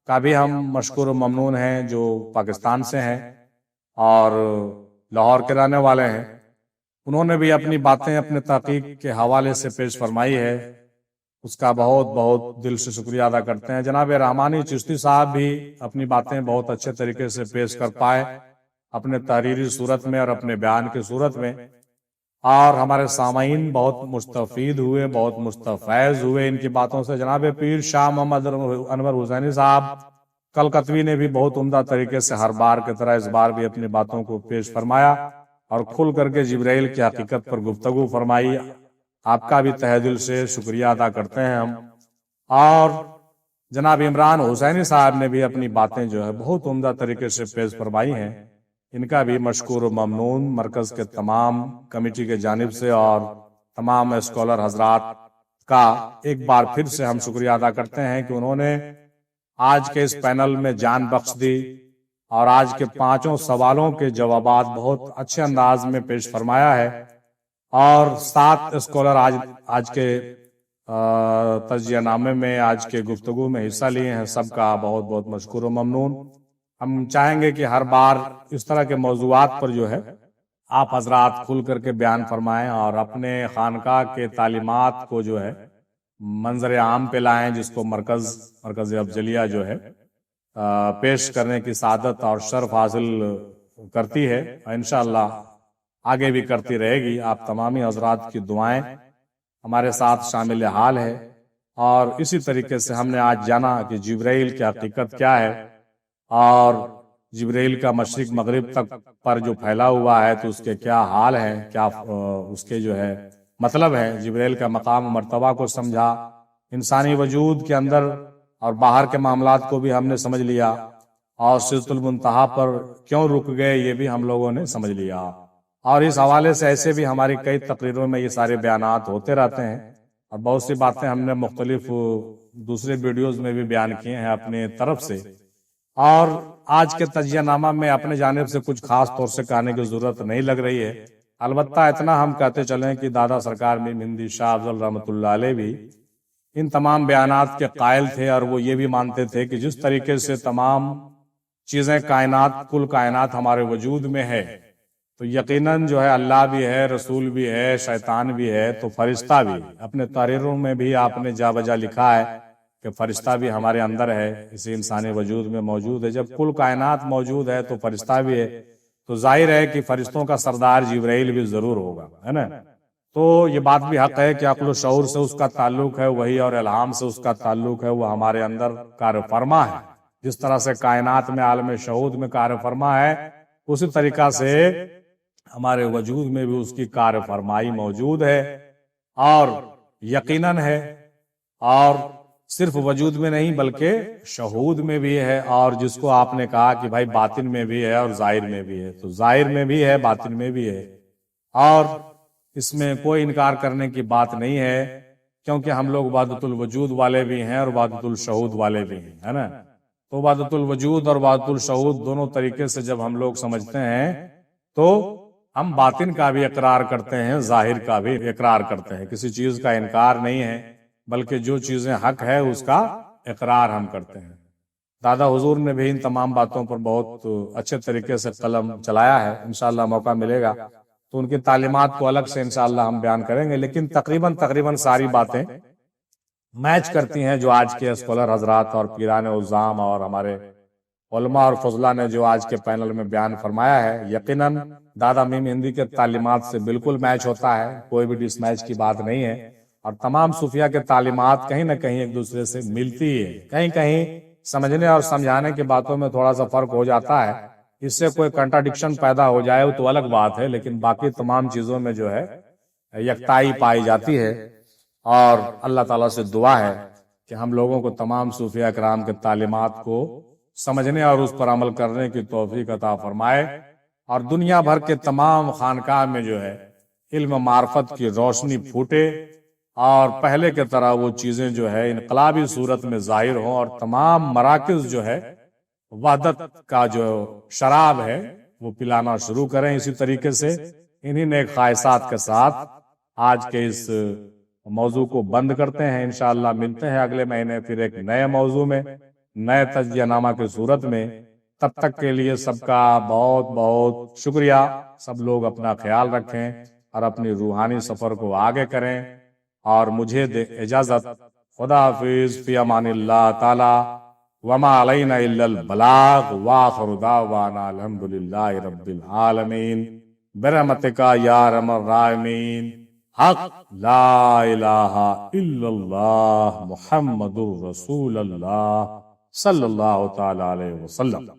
کا بھی ہم مشکور و ممنون ہیں، جو پاکستان سے ہیں اور لاہور کے رہنے والے ہیں۔ انہوں نے بھی اپنی باتیں اپنے تحقیق کے حوالے سے پیش فرمائی ہے، اس کا بہت بہت دل سے شکریہ ادا کرتے ہیں۔ جناب رحمانی چشتی صاحب بھی اپنی باتیں بہت اچھے طریقے سے پیش کر پائے اپنے تحریری صورت میں اور اپنے بیان کی صورت میں، اور ہمارے سامعین بہت مستفید ہوئے، بہت مستفیض ہوئے ان کی باتوں سے۔ جناب پیر شاہ محمد انور حسینی صاحب کلکتوی نے بھی بہت عمدہ طریقے سے ہر بار کی طرح اس بار بھی اپنی باتوں کو پیش فرمایا اور کھل کر کے جبرائیل کی حقیقت پر گفتگو فرمائی۔ آپ کا بھی تہہ دل سے شکریہ ادا کرتے ہیں ہم۔ اور جناب عمران حسینی صاحب نے بھی اپنی باتیں جو ہے بہت عمدہ طریقے سے پیش فرمائی ہیں، ان کا بھی مشکور و ممنون مرکز کے تمام کمیٹی کے جانب سے اور تمام اسکالر حضرات کا ایک بار پھر سے ہم شکریہ ادا کرتے ہیں کہ انہوں نے آج کے اس پینل میں جان بخش دی اور آج کے 5 سوالوں کے جوابات بہت اچھے انداز میں پیش فرمایا ہے، اور 7 اسکالر آج کے تجزیہ نامے میں آج کے گفتگو میں حصہ لیے ہیں، سب کا بہت بہت مشکور و ممنون۔ ہم چاہیں گے کہ ہر بار اس طرح کے موضوعات پر جو ہے آپ حضرات کھل کر کے بیان فرمائیں اور اپنے خانقاہ کے تعلیمات کو جو ہے منظر عام پہ لائیں، جس کو مرکز افضلیہ جو ہے پیش کرنے کی سعادت اور شرف حاصل کرتی ہے، اور انشاءاللہ آگے بھی کرتی رہے گی۔ آپ تمامی حضرات کی دعائیں ہمارے ساتھ شامل حال ہے، اور اسی طریقے سے ہم نے آج جانا کہ جبرائیل کی حقیقت کیا ہے، اور جبرائیل کا مشرق مغرب تک پر جو پھیلا ہوا ہے تو اس کے کیا حال ہیں، کیا اس کے جو ہے مطلب ہے۔ جبرائیل کا مقام و مرتبہ کو سمجھا، انسانی وجود کے اندر اور باہر کے معاملات کو بھی ہم نے سمجھ لیا، اور سدرۃ المنتہا پر کیوں رک گئے یہ بھی ہم لوگوں نے سمجھ لیا۔ اور اس حوالے سے ایسے بھی ہماری کئی تقریروں میں یہ سارے بیانات ہوتے رہتے ہیں، اور بہت سی باتیں ہم نے مختلف دوسرے ویڈیوز میں بھی بیان کیے ہیں اپنے طرف سے۔ اور آج کے تجزیہ نامہ میں اپنے جانب سے کچھ خاص طور سے کہنے کی ضرورت نہیں لگ رہی ہے، البتہ اتنا ہم کہتے چلیں کہ دادا سرکار میر مہندی شاہ افضل رحمۃ اللہ علیہ بھی ان تمام بیانات کے قائل تھے، اور وہ یہ بھی مانتے تھے کہ جس طریقے سے تمام چیزیں کائنات، کل کائنات ہمارے وجود میں ہے، تو یقیناً جو ہے اللہ بھی ہے، رسول بھی ہے، شیطان بھی ہے، تو فرشتہ بھی۔ اپنے تحریروں میں بھی آپ نے جا بجا لکھا ہے کہ فرشتہ بھی ہمارے اندر ہے، اسی انسانی وجود میں موجود ہے۔ جب کل کائنات موجود ہے تو فرشتہ بھی ہے، تو ظاہر ہے کہ فرشتوں کا سردار جبرائیل بھی ضرور ہوگا، ہے نا۔ تو یہ بات بھی حق ہے کہ عقل و شعور سے اس کا تعلق ہے، وحی اور الہام سے اس کا تعلق ہے، وہ ہمارے اندر کار فرما ہے۔ جس طرح سے کائنات میں عالم شہود میں کار فرما ہے، اسی طریقہ سے ہمارے وجود میں بھی اس کی کار فرمائی موجود ہے، اور یقیناً ہے، اور صرف وجود میں نہیں بلکہ شہود میں بھی ہے، اور جس کو آپ نے کہا کہ بھائی باطن میں بھی ہے اور ظاہر میں بھی ہے، تو ظاہر میں بھی ہے، باطن میں بھی ہے، اور اس میں کوئی انکار کرنے کی بات نہیں ہے، کیونکہ ہم لوگ وحدت الوجود والے بھی ہیں اور وحدت الشہود والے بھی ہیں، ہے نا۔ تو وحدت الوجود اور وحدت الشہود دونوں طریقے سے جب ہم لوگ سمجھتے ہیں تو ہم باطن کا بھی اقرار کرتے ہیں، ظاہر کا بھی اقرار کرتے ہیں، کسی چیز کا انکار نہیں ہے، بلکہ جو چیزیں حق ہے اس کا اقرار ہم کرتے ہیں۔ دادا حضور نے بھی ان تمام باتوں پر بہت اچھے طریقے سے قلم چلایا ہے، انشاءاللہ موقع ملے گا تو ان کی تعلیمات کو الگ سے انشاءاللہ ہم بیان کریں گے، لیکن تقریباً ساری باتیں میچ کرتی ہیں جو آج کے اسکالر حضرات اور پیران عظام اور ہمارے علماء اور فضلاء نے جو آج کے پینل میں بیان فرمایا ہے، یقیناً دادا میم ہندی کے تعلیمات سے بالکل میچ ہوتا ہے، کوئی بھی ڈس میچ کی بات نہیں ہے، اور تمام صوفیہ کے تعلیمات کہیں نہ کہیں ایک دوسرے سے ملتی ہے، کہیں سمجھنے اور سمجھانے کی باتوں میں تھوڑا سا فرق ہو جاتا ہے، اس سے کوئی کنٹراڈکشن پیدا ہو جائے تو الگ بات ہے، لیکن باقی تمام چیزوں میں جو ہے یکتائی پائی جاتی ہے، اور اللہ تعالیٰ سے دعا ہے کہ ہم لوگوں کو تمام صوفیہ کرام کے تعلیمات کو سمجھنے اور اس پر عمل کرنے کی توفیق عطا فرمائے، اور دنیا بھر کے تمام خانقاہ میں جو ہے علم و معرفت کی روشنی پھوٹے، اور پہلے کے طرح وہ چیزیں جو ہے انقلابی صورت میں ظاہر ہوں، اور تمام مراکز جو ہے وحدت کا جو شراب ہے وہ پلانا شروع کریں۔ اسی طریقے سے انہی نیک خواہشات کے ساتھ آج کے اس موضوع کو بند کرتے ہیں۔ انشاءاللہ ملتے ہیں اگلے مہینے پھر ایک نئے موضوع میں، نئے تجزیہ نامہ کی صورت میں۔ تب تک کے لیے سب کا بہت بہت شکریہ۔ سب لوگ اپنا خیال رکھیں اور اپنی روحانی سفر کو آگے کریں، اور مجھے دے اجازت۔ خدا حافظ، فی امان اللہ تعالی، وما علینا الا البلاغ، وآخر دعوانا الحمدللہ رب العالمین، برحمتک یا ارحم الراحمین۔ حق لا الہ الا اللہ محمد الرسول اللہ صلی اللہ تعالی علیہ وسلم۔